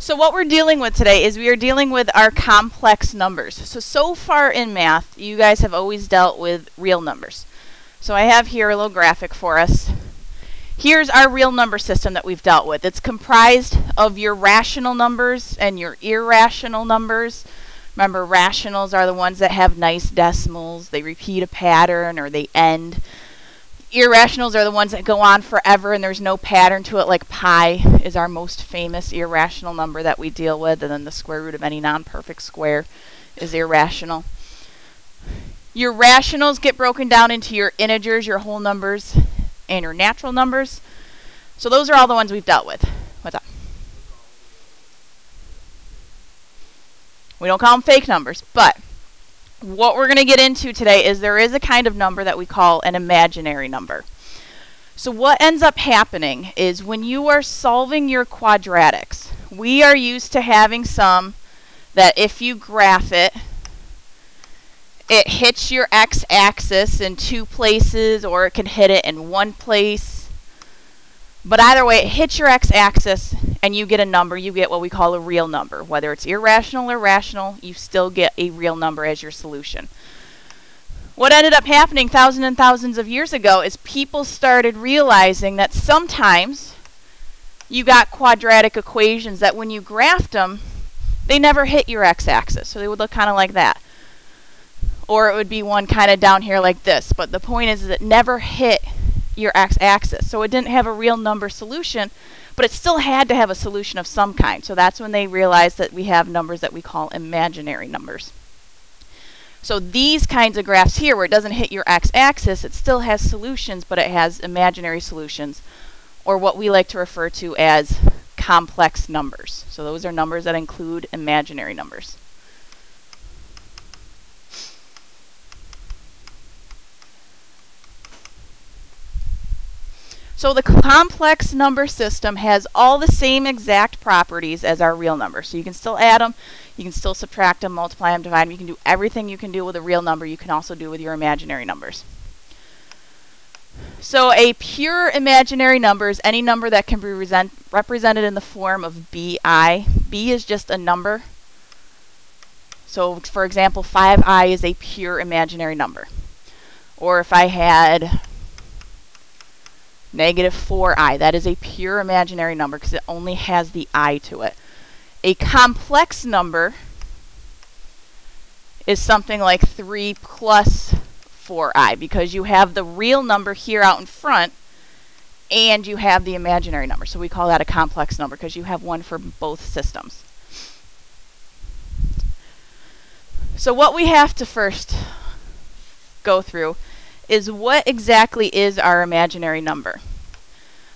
So what we're dealing with today is we are dealing with our complex numbers. So far in math, you guys have always dealt with real numbers. So I have here a little graphic for us. Here's our real number system that we've dealt with. It's comprised of your rational numbers and your irrational numbers. Remember, rationals are the ones that have nice decimals. They repeat a pattern or they end. Irrationals are the ones that go on forever and there's no pattern to it, like pi is our most famous irrational number that we deal with, and then the square root of any non-perfect square is irrational. Your rationals get broken down into your integers, your whole numbers, and your natural numbers. So those are all the ones we've dealt with. What's up? We don't call them fake numbers, but what we're going to get into today is there is a kind of number that we call an imaginary number. So what ends up happening is when you are solving your quadratics, we are used to having some that if you graph it, it hits your x-axis in two places, or it can hit it in one place. But either way, it hits your x-axis and you get a number. You get what we call a real number. Whether it's irrational or rational, you still get a real number as your solution. What ended up happening thousands and thousands of years ago is people started realizing that sometimes you got quadratic equations that when you graphed them, they never hit your x-axis. So they would look kind of like that. Or it would be one kind of down here like this. But the point is it never hit your x-axis. So it didn't have a real number solution, but it still had to have a solution of some kind. So that's when they realized that we have numbers that we call imaginary numbers. So these kinds of graphs here, where it doesn't hit your x-axis, it still has solutions, but it has imaginary solutions, or what we like to refer to as complex numbers. So those are numbers that include imaginary numbers. So the complex number system has all the same exact properties as our real number. So you can still add them, you can still subtract them, multiply them, divide them. You can do everything you can do with a real number. You can also do with your imaginary numbers. So a pure imaginary number is any number that can be represented in the form of bi. B is just a number. So for example, 5i is a pure imaginary number. Or if I had negative 4i, that is a pure imaginary number because it only has the I to it. A complex number is something like 3 plus 4i because you have the real number here out in front and you have the imaginary number. So we call that a complex number because you have one for both systems. So what we have to first go through is what exactly is our imaginary number.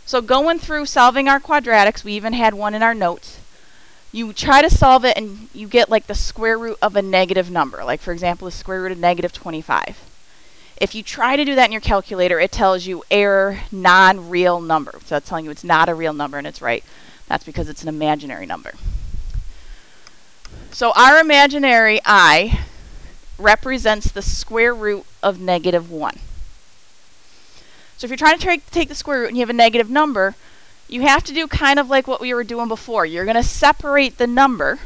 So going through solving our quadratics, we even had one in our notes. You try to solve it and you get like the square root of a negative number. Like for example, the square root of negative 25. If you try to do that in your calculator, it tells you error, non-real number. So that's telling you it's not a real number, and it's right. That's because it's an imaginary number. So our imaginary I represents the square root of negative 1. So if you're trying to take the square root and you have a negative number, you have to do kind of like what we were doing before. You're going to separate the number,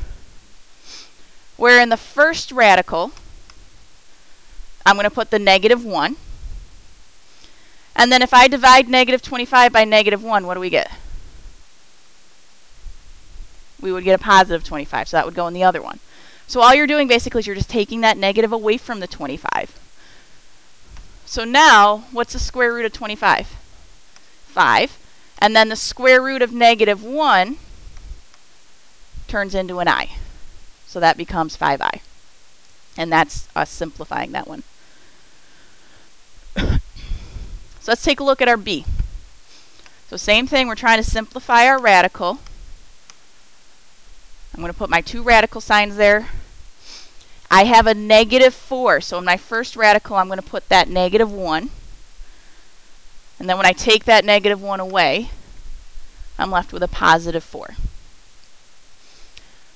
where in the first radical, I'm going to put the negative 1. And then if I divide negative 25 by negative 1, what do we get? We would get a positive 25, so that would go in the other one. So all you're doing basically is you're just taking that negative away from the 25. So now, what's the square root of 25? 5. And then the square root of negative 1 turns into an I. So that becomes 5i. And that's us simplifying that one. So let's take a look at our b. So same thing, we're trying to simplify our radical. I'm going to put my two radical signs there. I have a negative 4, so in my first radical I'm going to put that negative 1. And then when I take that negative 1 away, I'm left with a positive 4.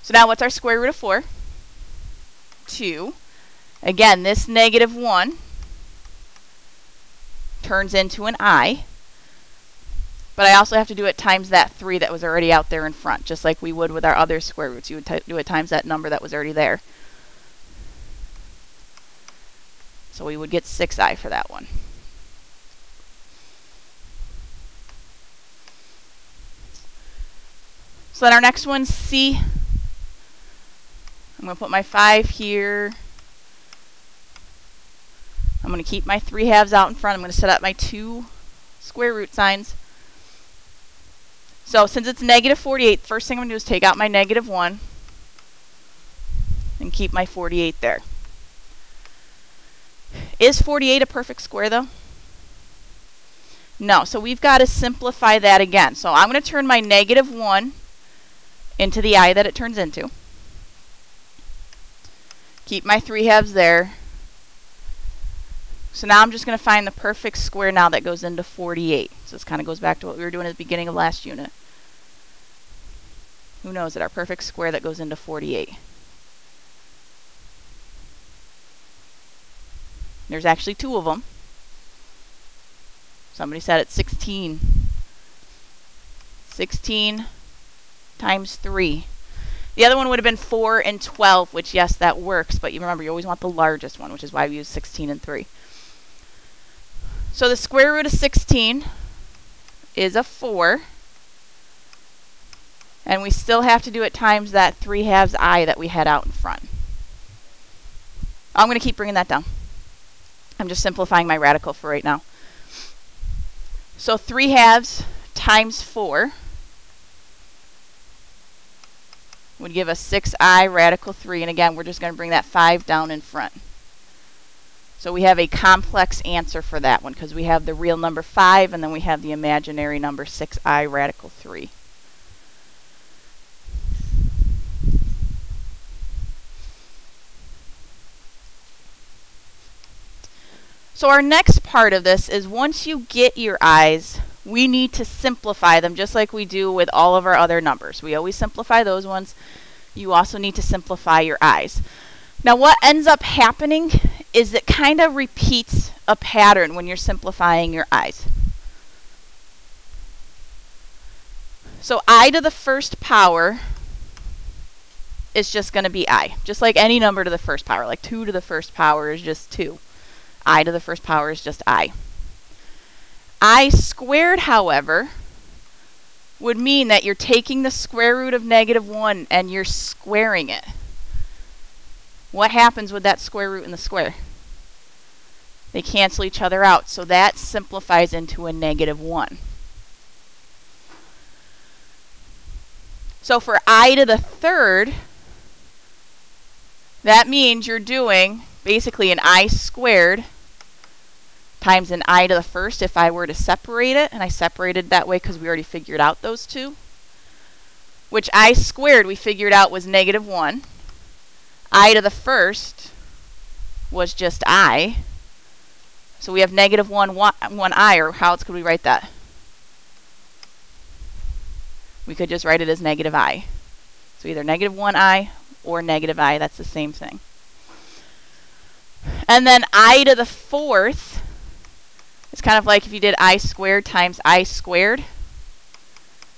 So now what's our square root of 4? 2. Again, this negative 1 turns into an I. But I also have to do it times that 3 that was already out there in front, just like we would with our other square roots. You would do it times that number that was already there. So we would get 6i for that one. So then our next one's C. I'm going to put my 5 here. I'm going to keep my 3 halves out in front. I'm going to set up my 2 square root signs. So since it's negative 48, the first thing I'm going to do is take out my negative 1 and keep my 48 there. Is 48 a perfect square though? No, so we've got to simplify that again. So I'm going to turn my negative 1 into the I that it turns into. Keep my 3 halves there. So now I'm just going to find the perfect square now that goes into 48. So this kind of goes back to what we were doing at the beginning of last unit. Who knows it? Our perfect square that goes into 48. There's actually 2 of them. Somebody said it's 16. 16 times 3. The other one would have been 4 and 12, which yes, that works, but you remember you always want the largest one, which is why we use 16 and 3. So the square root of 16 is a 4. And we still have to do it times that 3 halves I that we had out in front. I'm going to keep bringing that down. I'm just simplifying my radical for right now. So 3 halves times 4 would give us 6i radical 3. And again, we're just going to bring that 5 down in front. So we have a complex answer for that one because we have the real number 5 and then we have the imaginary number 6i radical 3. So our next part of this is once you get your i's, we need to simplify them just like we do with all of our other numbers. We always simplify those ones. You also need to simplify your i's. Now what ends up happening is it kind of repeats a pattern when you're simplifying your i's. So I to the first power is just going to be I. Just like any number to the first power. Like 2 to the first power is just 2. I to the first power is just I. I squared, however, would mean that you're taking the square root of negative 1 and you're squaring it. What happens with that square root and the square? They cancel each other out, so that simplifies into a negative 1. So for I to the third, that means you're doing basically an I squared times an I to the first if I were to separate it, and I separated that way because we already figured out those two, which I squared we figured out was negative 1. I to the first was just I. So we have negative 1 I, or how else could we write that? We could just write it as negative I. So either negative 1I or negative I, that's the same thing. And then I to the fourth, it's kind of like if you did I squared times I squared.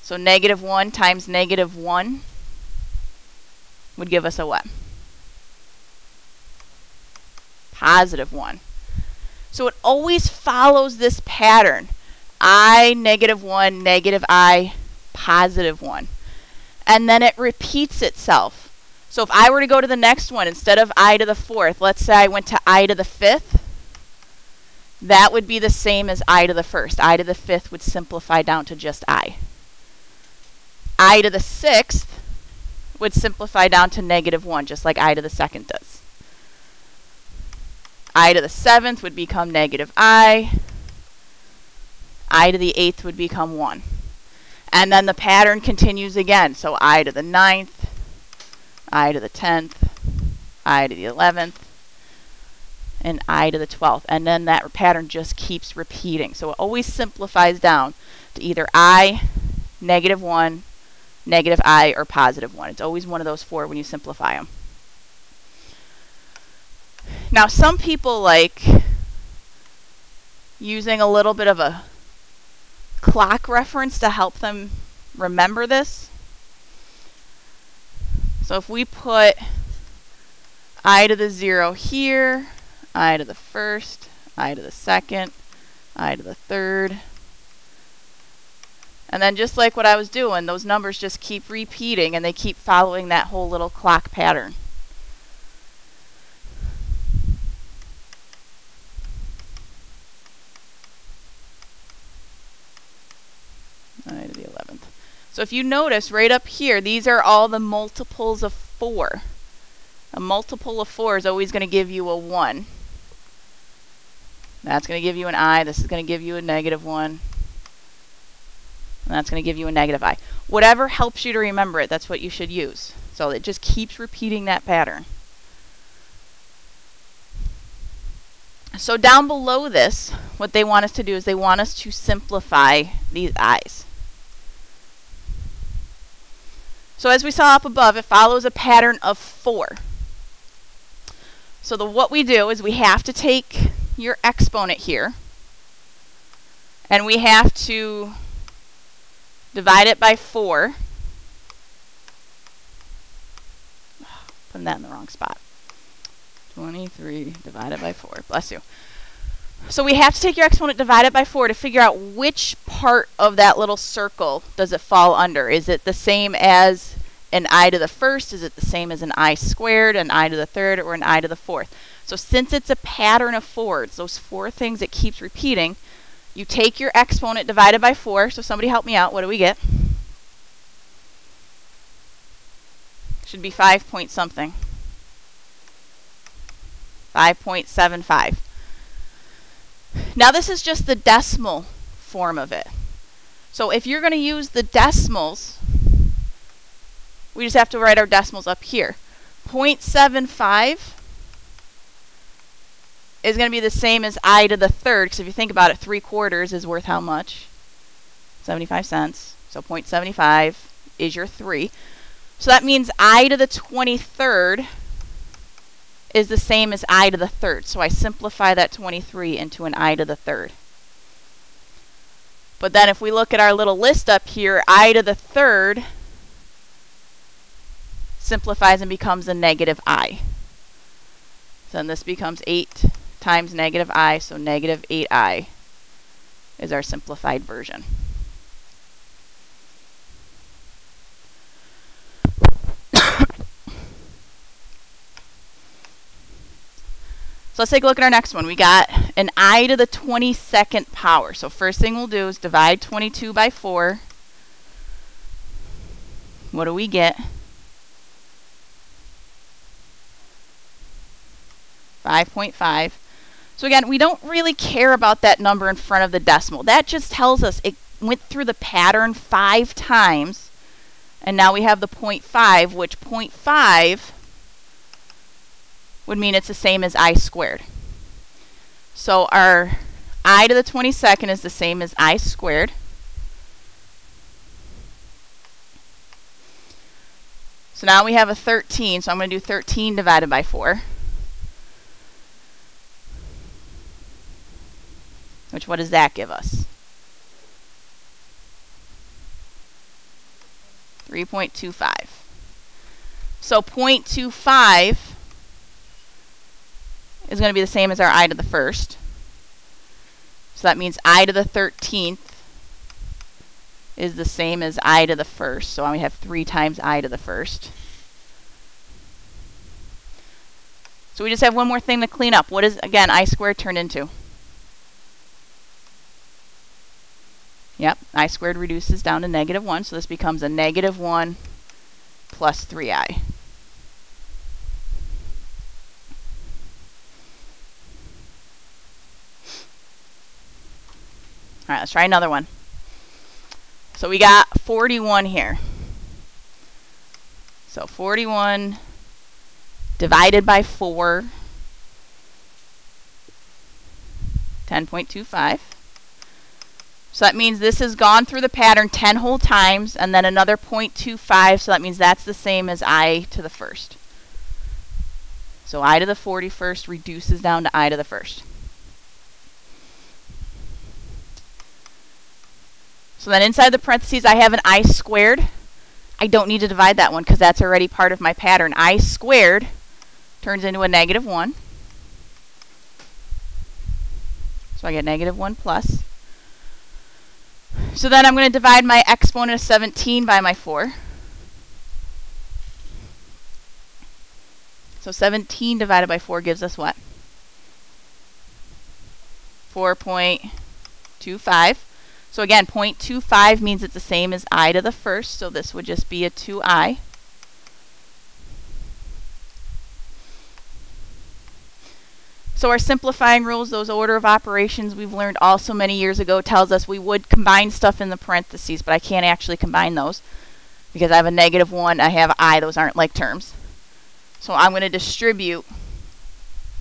So negative 1 times negative 1 would give us a what? Positive 1. So it always follows this pattern. I, negative 1, negative I, positive 1. And then it repeats itself. So if I were to go to the next one, instead of I to the fourth, let's say I went to I to the fifth, that would be the same as I to the first. I to the fifth would simplify down to just I. I to the sixth would simplify down to negative 1, just like I to the second does. I to the seventh would become negative I. I to the eighth would become 1. And then the pattern continues again. So I to the ninth, I to the 10th, I to the 11th, and I to the 12th. And then that pattern just keeps repeating. So it always simplifies down to either I, negative 1, negative I, or positive 1. It's always one of those four when you simplify them. Now some people like using a little bit of a clock reference to help them remember this. So if we put I to the 0 here, I to the first, I to the second, I to the third, and then just like what I was doing, those numbers just keep repeating and they keep following that whole little clock pattern. I to the 11th. So if you notice right up here, these are all the multiples of 4. A multiple of 4 is always going to give you a 1. That's going to give you an I. This is going to give you a -1. And that's going to give you a -I. Whatever helps you to remember it, that's what you should use. So it just keeps repeating that pattern. So down below this, what they want us to do is they want us to simplify these I's. So as we saw up above, it follows a pattern of 4. So what we do is we have to take your exponent here, and we have to divide it by 4. Putting that in the wrong spot. 23 divided by 4. Bless you. So we have to take your exponent divided by 4 to figure out which part of that little circle does it fall under. Is it the same as an I to the first? Is it the same as an I squared, an I to the third, or an I to the fourth? So since it's a pattern of 4, it's those 4 things it keeps repeating, you take your exponent divided by 4. So somebody help me out. What do we get? Should be 5 point something. 5.75. Now this is just the decimal form of it. So if you're going to use the decimals, we just have to write our decimals up here. 0.75 is going to be the same as I to the third, because if you think about it, 3/4 is worth how much? 75 cents. So 0.75 is your 3. So that means I to the 23rd is the same as I to the third. So I simplify that 23 into an I to the third. But then if we look at our little list up here, I to the third simplifies and becomes a -I. So then this becomes 8 times -I, so -8I is our simplified version. So let's take a look at our next one. We got an I to the 22nd power. So first thing we'll do is divide 22 by 4. What do we get? 5.5. So again, we don't really care about that number in front of the decimal. That just tells us it went through the pattern 5 times, and now we have the 0.5, which 0.5 would mean it's the same as I squared. So our I to the 22nd is the same as I squared. So now we have a 13, so I'm going to do 13 divided by 4. Which, what does that give us? 3.25. So 0.25 is going to be the same as our I to the first. So that means I to the 13th is the same as I to the first. So we have 3 times I to the first. So we just have one more thing to clean up. What is, again, I squared turned into? Yep, I squared reduces down to -1, so this becomes a -1 plus 3i. All right, let's try another one. So we got 41 here. So 41 divided by 4, 10.25. So that means this has gone through the pattern 10 whole times, and then another 0.25, so that means that's the same as I to the first. So I to the 41st reduces down to I to the first. So then inside the parentheses I have an I squared. I don't need to divide that one because that's already part of my pattern. I squared turns into a negative 1. So I get negative 1 plus. So then I'm going to divide my exponent of 17 by my 4. So 17 divided by 4 gives us what? 4.25. So again, 0.25 means it's the same as I to the first, so this would just be a 2I. So our simplifying rules, those order of operations we've learned also many years ago, tells us we would combine stuff in the parentheses, but I can't actually combine those because I have a negative 1, I have I, those aren't like terms. So I'm going to distribute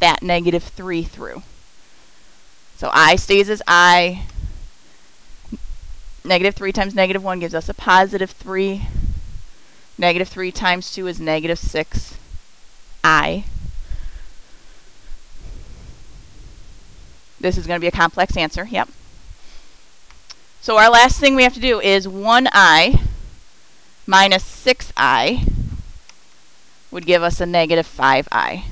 that negative 3 through. So I stays as I. Negative 3 times negative 1 gives us a positive 3. Negative 3 times 2 is negative 6I. This is going to be a complex answer, yep. So our last thing we have to do is 1I minus 6I would give us a negative 5I.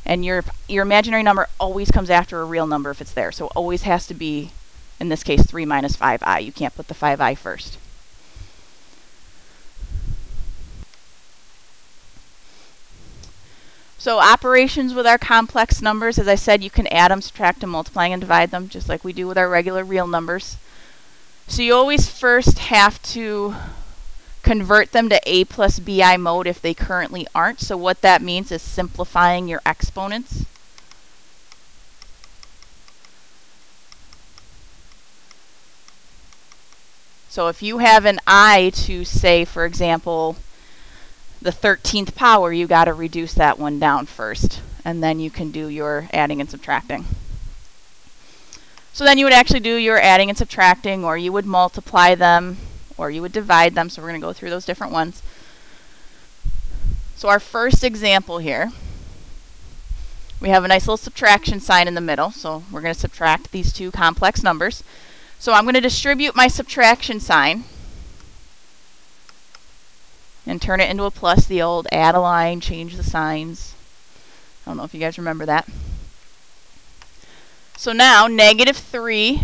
And your imaginary number always comes after a real number if it's there. So it always has to be, in this case, 3 minus 5I. You can't put the 5I first. So operations with our complex numbers, as I said, you can add them, subtract them, multiply and divide them, just like we do with our regular real numbers. So you always first have to convert them to A plus BI mode if they currently aren't. So what that means is simplifying your exponents. So if you have an I to say, for example, the 13th power, you got to reduce that one down first, and then you can do your adding and subtracting. So then you would actually do your adding and subtracting, or you would multiply them, or you would divide them. So we're going to go through those different ones. So our first example here, we have a nice little subtraction sign in the middle, so we're going to subtract these two complex numbers. So I'm going to distribute my subtraction sign and turn it into a plus, the old add a line, change the signs. I don't know if you guys remember that. So now negative 3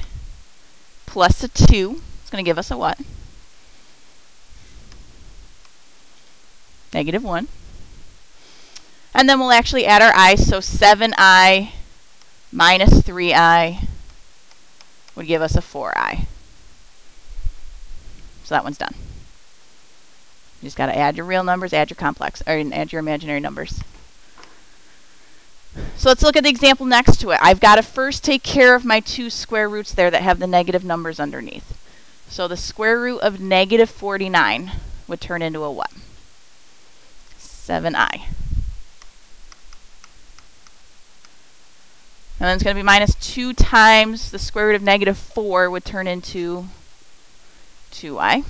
plus a 2 is going to give us a what? Negative 1. And then we'll actually add our i's, so 7i minus 3i would give us a 4i. So that one's done. You just got to add your real numbers, add your complex, or add your imaginary numbers. So let's look at the example next to it. I've got to first take care of my two square roots there that have the negative numbers underneath. So the square root of negative 49 would turn into a what? 7i. And then it's going to be minus 2 times the square root of negative 4 would turn into 2i.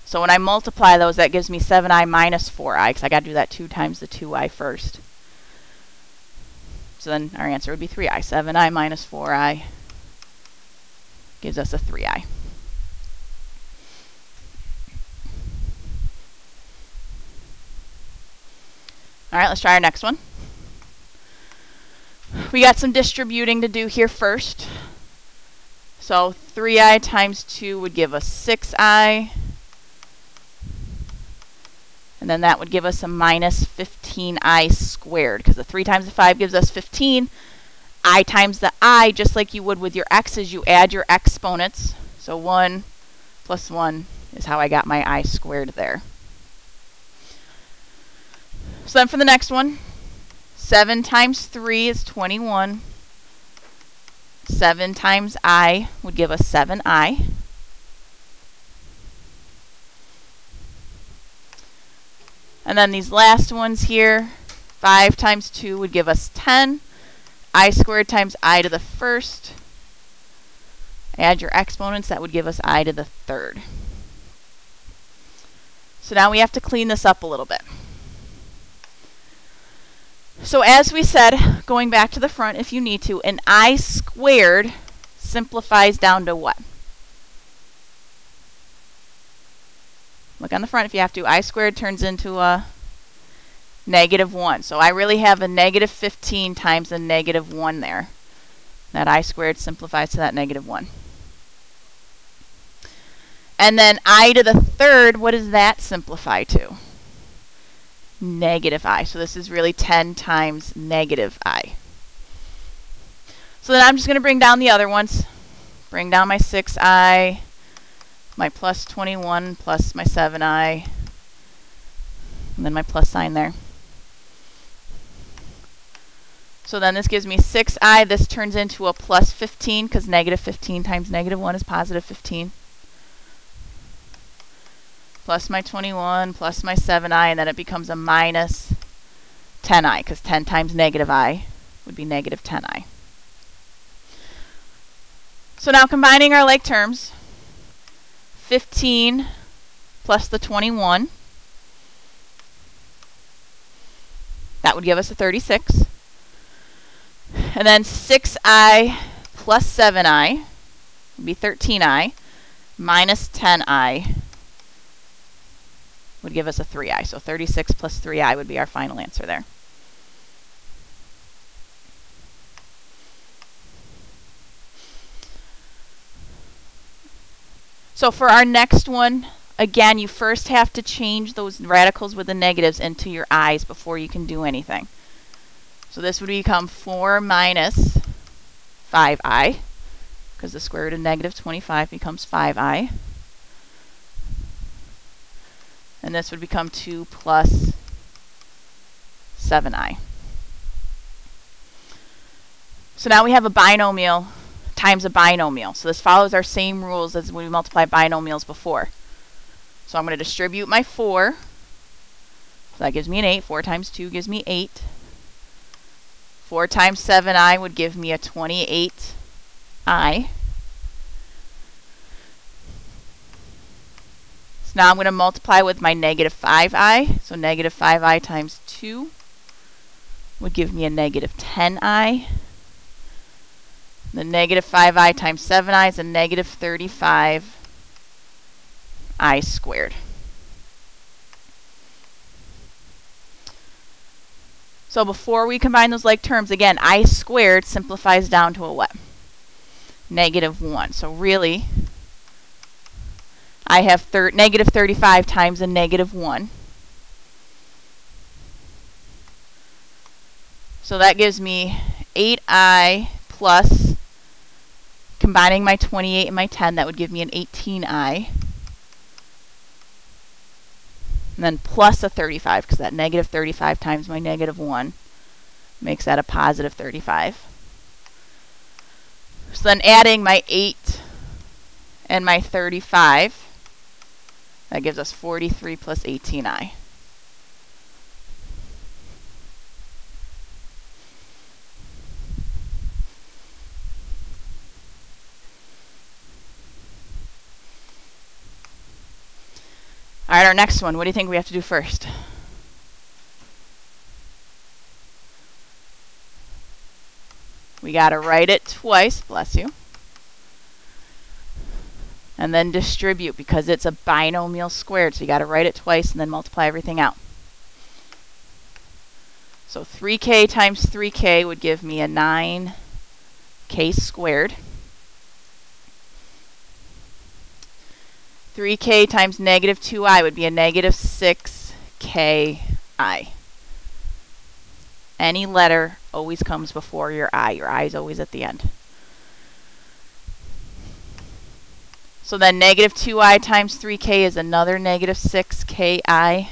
So when I multiply those, that gives me 7i minus 4i, because I got to do that 2 times the 2i first. So then our answer would be 3i. 7i minus 4i gives us a 3i. All right, let's try our next one. We got some distributing to do here first. So 3i times 2 would give us 6i. And then that would give us a minus 15i squared, because the 3 times the 5 gives us 15. I times the I, just like you would with your x's, you add your exponents. So 1 plus 1 is how I got my I squared there. So then for the next one, 7 times 3 is 21. 7 times I would give us 7i. And then these last ones here, 5 times 2 would give us 10. I squared times I to the first. Add your exponents, that would give us I to the third. So now we have to clean this up a little bit. So as we said, going back to the front if you need to, an I squared simplifies down to what? Look on the front if you have to. I squared turns into a -1. So I really have a -15 times a -1 there. That I squared simplifies to that -1. And then I to the third, what does that simplify to? -I. So this is really 10 times -I. So then I'm just going to bring down the other ones. Bring down my 6I, my plus 21 plus my 7I, and then my plus sign there. So then this gives me 6I. This turns into a plus 15 because -15 times -1 is positive 15. Plus my 21 plus my 7I, and then it becomes a minus 10I because 10 times -I would be -10I. So now combining our like terms, 15 plus the 21, that would give us a 36. And then 6I plus 7I would be 13I, minus 10I would give us a 3I. So 36 plus 3I would be our final answer there. So for our next one, again, you first have to change those radicals with the negatives into your i's before you can do anything. So this would become 4 minus 5i, because the square root of -25 becomes 5i. And this would become 2 plus 7i. So now we have a binomial times a binomial. So this follows our same rules as when we multiplied binomials before. So I'm going to distribute my 4. So that gives me an 8. 4 times 2 gives me 8. 4 times 7i would give me a 28i. So now I'm going to multiply with my -5i. So -5i times 2 would give me a -10i. The -5i times 7i is a -35i squared. So before we combine those like terms, again, I squared simplifies down to a what? -1. So really, I have -35 times a -1. So that gives me 8i plus, combining my 28 and my 10, that would give me an 18i. And then plus a 35, because that -35 times my -1 makes that a positive 35. So then adding my 8 and my 35, that gives us 43 plus 18i. All right, our next one. What do you think we have to do first? We got to write it twice, bless you. And then distribute because it's a binomial squared. So you got to write it twice and then multiply everything out. So 3k times 3k would give me a 9k squared. 3k times -2i would be a -6ki. Any letter always comes before your I. Your I is always at the end. So then -2i times 3k is another -6ki.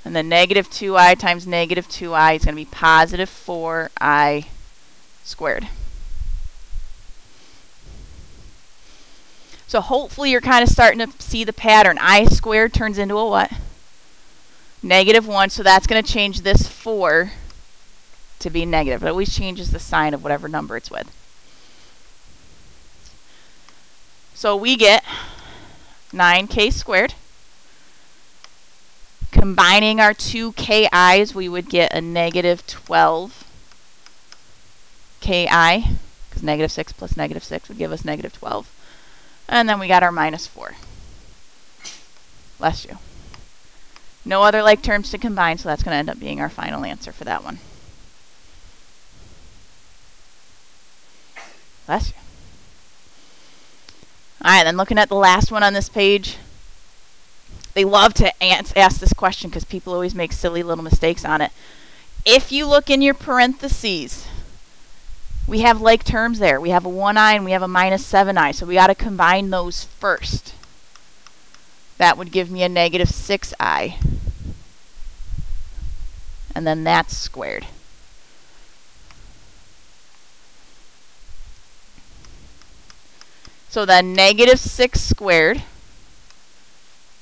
And then -2i times -2i is going to be positive 4i squared. So hopefully you're kind of starting to see the pattern. I squared turns into a what? -1. So that's going to change this 4 to be negative. It always changes the sign of whatever number it's with. So we get 9k squared Combining our two ki's, we would get a negative 12 ki, because negative 6 plus negative 6 would give us negative 12. And then we got our minus 4. Bless you. No other like terms to combine, so that's going to end up being our final answer for that one. Bless you. Alright, then looking at the last one on this page. They love to ask this question because people always make silly little mistakes on it. If you look in your parentheses, we have like terms there. We have a 1i and we have a minus 7i, so we got to combine those first. That would give me a negative 6i. And then that's squared. So then negative 6 squared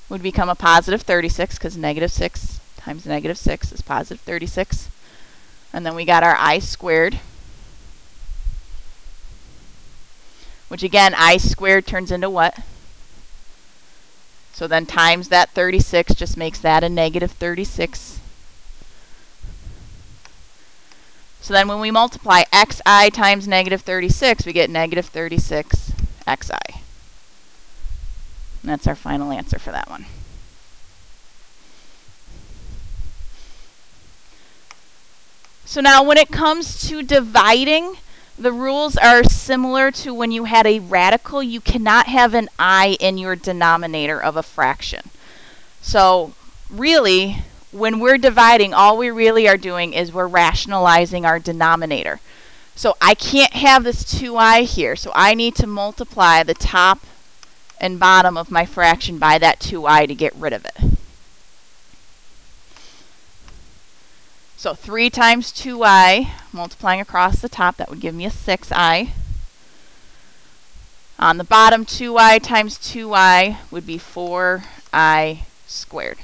would become a positive 36, because negative 6 times negative 6 is positive 36. And then we got our I squared, which again, I squared turns into what? So then times that 36 just makes that a negative 36. So then when we multiply xi times negative 36, we get negative 36 xi. And that's our final answer for that one. So now when it comes to dividing, the rules are similar to when you had a radical. You cannot have an I in your denominator of a fraction. So really, when we're dividing, all we really are doing is we're rationalizing our denominator. So I can't have this 2i here, so I need to multiply the top and bottom of my fraction by that 2i to get rid of it. So 3 times 2i, multiplying across the top, that would give me a 6i. On the bottom, 2i times 2i would be 4i squared.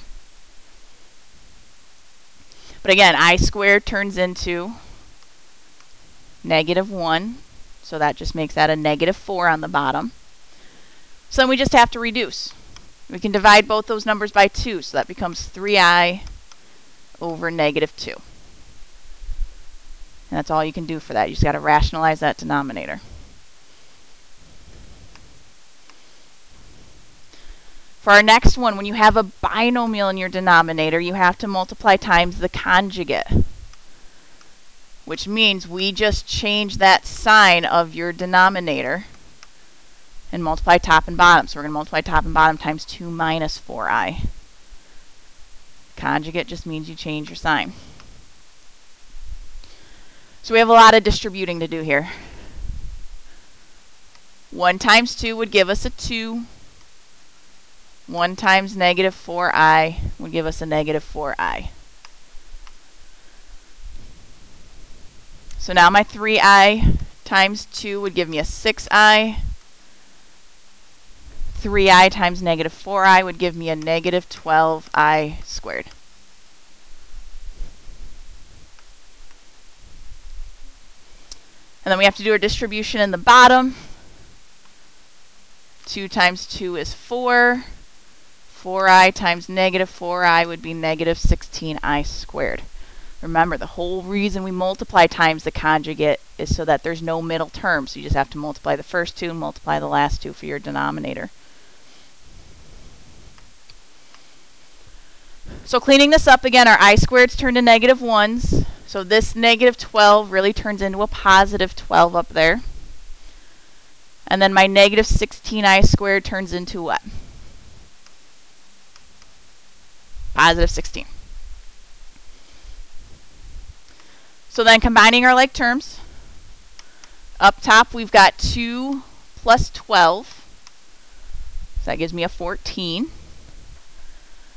But again, I squared turns into negative 1, so that just makes that a negative 4 on the bottom. So then we just have to reduce. We can divide both those numbers by 2, so that becomes 3i over negative 2. And that's all you can do for that. You just got to rationalize that denominator. For our next one, when you have a binomial in your denominator, you have to multiply times the conjugate, which means we just change that sign of your denominator and multiply top and bottom. So we're going to multiply top and bottom times 2 minus 4i. Conjugate just means you change your sign. So we have a lot of distributing to do here. 1 times 2 would give us a 2. 1 times negative 4i would give us a negative 4i. So now my 3i times 2 would give me a 6i. 3i times negative 4i would give me a negative 12i squared. And then we have to do our distribution in the bottom. 2 times 2 is 4. 4i times negative 4i would be negative 16i squared. Remember, the whole reason we multiply times the conjugate is so that there's no middle term. So you just have to multiply the first 2 and multiply the last 2 for your denominator. So cleaning this up again, our I squareds turn to negative 1s. So this negative 12 really turns into a positive 12 up there. And then my negative 16i squared turns into what? Positive 16. So then combining our like terms, up top we've got 2 plus 12. So that gives me a 14.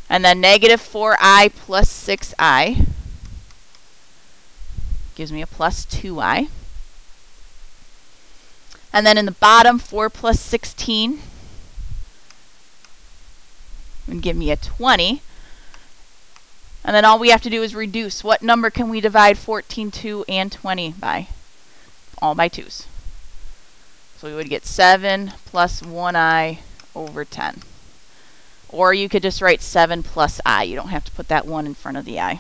And then negative 4i plus 6i gives me a plus 2i. And then in the bottom, 4 plus 16 would give me a 20. And then all we have to do is reduce. What number can we divide 14, 2, and 20 by? All by 2's. So we would get 7 plus 1i over 10. Or you could just write 7 plus I. You don't have to put that 1 in front of the I.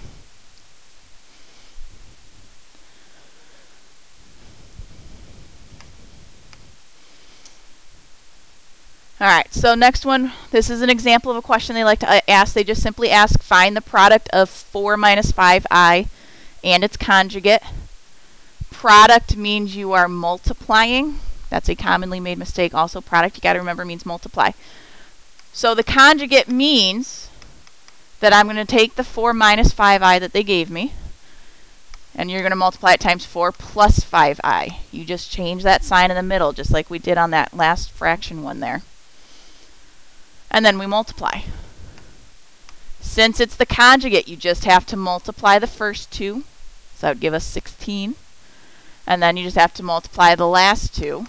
Alright, so next one, this is an example of a question they like to ask. They just simply ask, find the product of 4 minus 5i and its conjugate. Product means you are multiplying. That's a commonly made mistake. Also, product, you got to remember, means multiply. So the conjugate means that I'm going to take the 4 minus 5i that they gave me, and you're going to multiply it times 4 plus 5i. You just change that sign in the middle, just like we did on that last fraction one there. And then we multiply. Since it's the conjugate, you just have to multiply the first two. So that would give us 16. And then you just have to multiply the last two,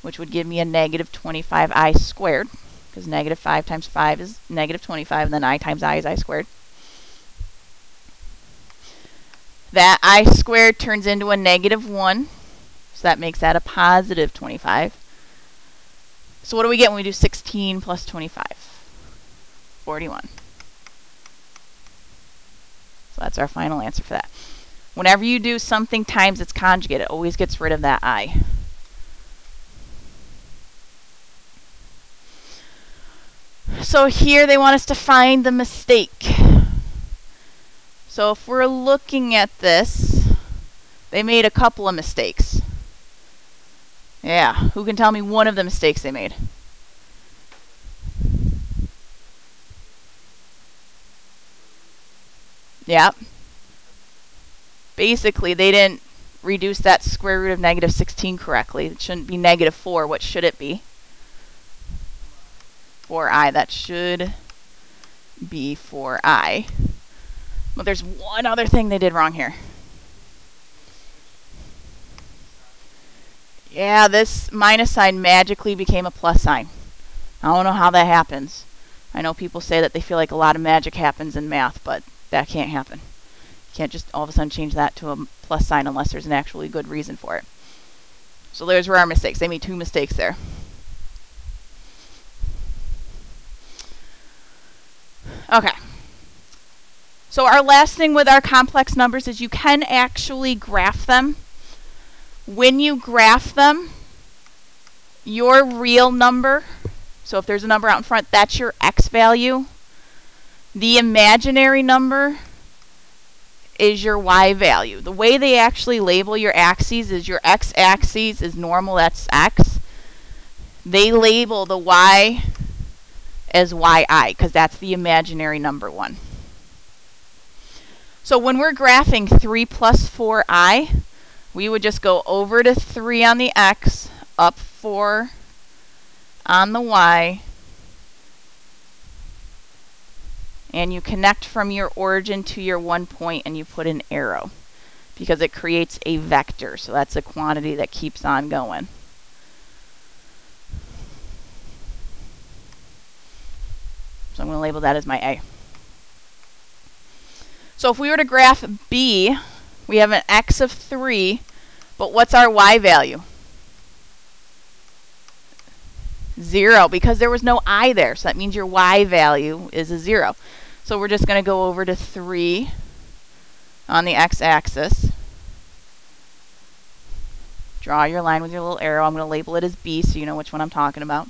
which would give me a negative 25i squared, because negative 5 times 5 is negative 25, and then I times I is I squared. That I squared turns into a negative 1, so that makes that a positive 25. So what do we get when we do 16 plus 25? 41. So that's our final answer for that. Whenever you do something times its conjugate, it always gets rid of that I. So here they want us to find the mistake. So if we're looking at this, they made a couple of mistakes. Yeah, who can tell me one of the mistakes they made? Yeah. Basically, they didn't reduce that square root of negative 16 correctly. It shouldn't be negative 4. What should it be? 4i. That should be 4i. But there's one other thing they did wrong here. Yeah, this minus sign magically became a plus sign. I don't know how that happens. I know people say that they feel like a lot of magic happens in math, but that can't happen. You can't just all of a sudden change that to a plus sign unless there's an actually good reason for it. So there's where our mistakes. They made 2 mistakes there. Okay. So our last thing with our complex numbers is you can actually graph them. When you graph them, your real number, so if there's a number out in front, that's your x value. The imaginary number is your y value. The way they actually label your axes is your x-axis is normal, that's x. They label the y as yi, because that's the imaginary number one. So when we're graphing 3 plus 4i, we would just go over to 3 on the x, up 4 on the y, and you connect from your origin to your 1 point and you put an arrow because it creates a vector. So that's a quantity that keeps on going. So I'm going to label that as my A. So if we were to graph B, we have an x of 3, but what's our y value? 0, because there was no I there. So that means your y value is a 0. So we're just going to go over to 3 on the x-axis. Draw your line with your little arrow. I'm going to label it as B so you know which one I'm talking about.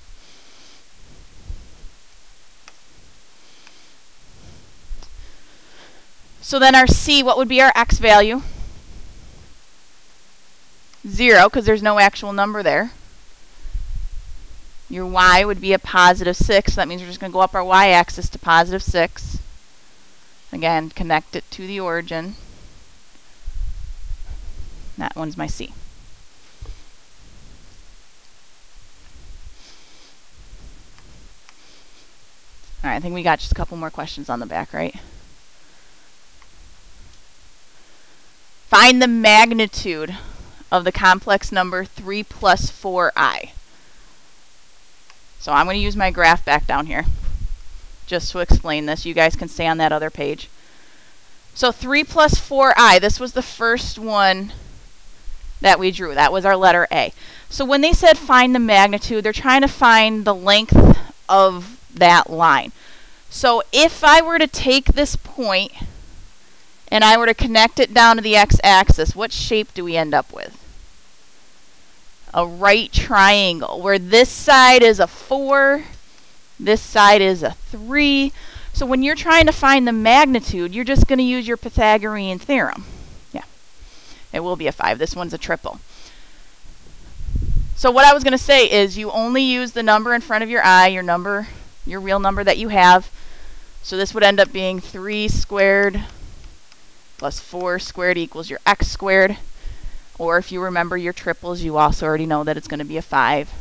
So then our C, what would be our x value? 0, because there's no actual number there. Your y would be a positive 6, so that means we're just going to go up our y-axis to positive 6. Again, connect it to the origin. That one's my C. Alright, I think we got just a couple more questions on the back, right? Find the magnitude of the complex number 3 plus 4i. So I'm going to use my graph back down here just to explain this. You guys can stay on that other page. So 3 plus 4i, this was the first one that we drew. That was our letter A. So when they said find the magnitude, they're trying to find the length of that line. So if I were to take this point and I were to connect it down to the x-axis, what shape do we end up with? A right triangle, where this side is a 4, this side is a 3. So when you're trying to find the magnitude, you're just going to use your Pythagorean theorem. Yeah, it will be a 5. This one's a triple. So what I was going to say is you only use the number in front of your I, your real number that you have. So this would end up being 3 squared plus 4 squared equals your x squared. Or if you remember your triples, you also already know that it's going to be a 5.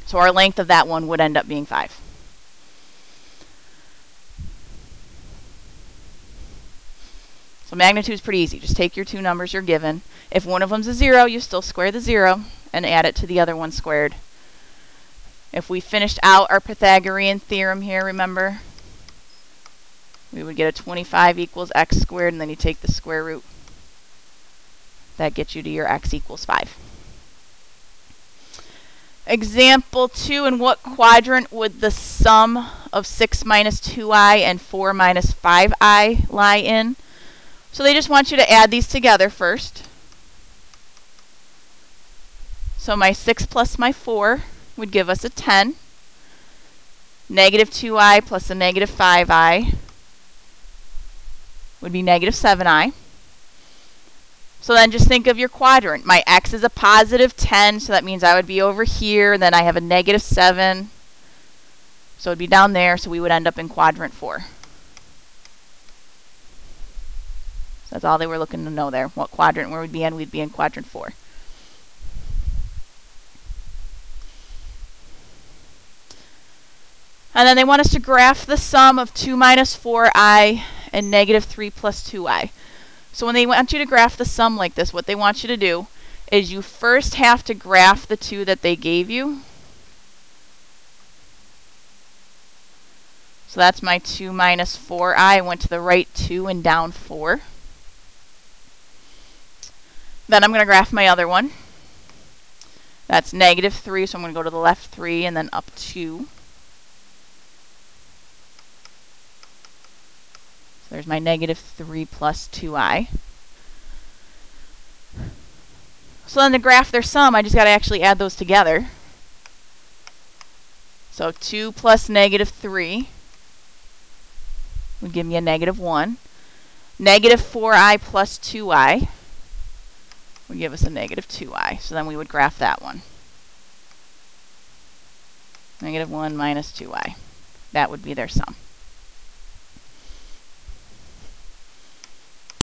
So our length of that one would end up being 5. So magnitude is pretty easy. Just take your two numbers you're given. If one of them's a 0, you still square the 0 and add it to the other one squared. If we finished out our Pythagorean theorem here, remember, we would get a 25 equals x squared, and then you take the square root. That gets you to your x equals 5. Example 2, in what quadrant would the sum of 6 minus 2i and 4 minus 5i lie in? So they just want you to add these together first. So my 6 plus my 4 would give us a 10. Negative 2i plus a negative 5i would be negative 7i. So then just think of your quadrant. My x is a positive 10, so that means I would be over here, and then I have a negative 7. So it would be down there, so we would end up in quadrant 4. So that's all they were looking to know there. What quadrant where we'd be in quadrant 4. And then they want us to graph the sum of 2 minus 4i and negative 3 plus 2i. So when they want you to graph the sum like this, what they want you to do is you first have to graph the two that they gave you. So that's my 2 minus 4i. I went to the right 2 and down 4. Then I'm going to graph my other one. That's negative 3, so I'm going to go to the left 3 and then up 2. So there's my negative 3 plus 2i. So then to graph their sum, I just got to actually add those together. So 2 plus negative 3 would give me a negative 1. Negative 4i plus 2i would give us a negative 2i. So then we would graph that one. Negative 1 minus 2i. That would be their sum.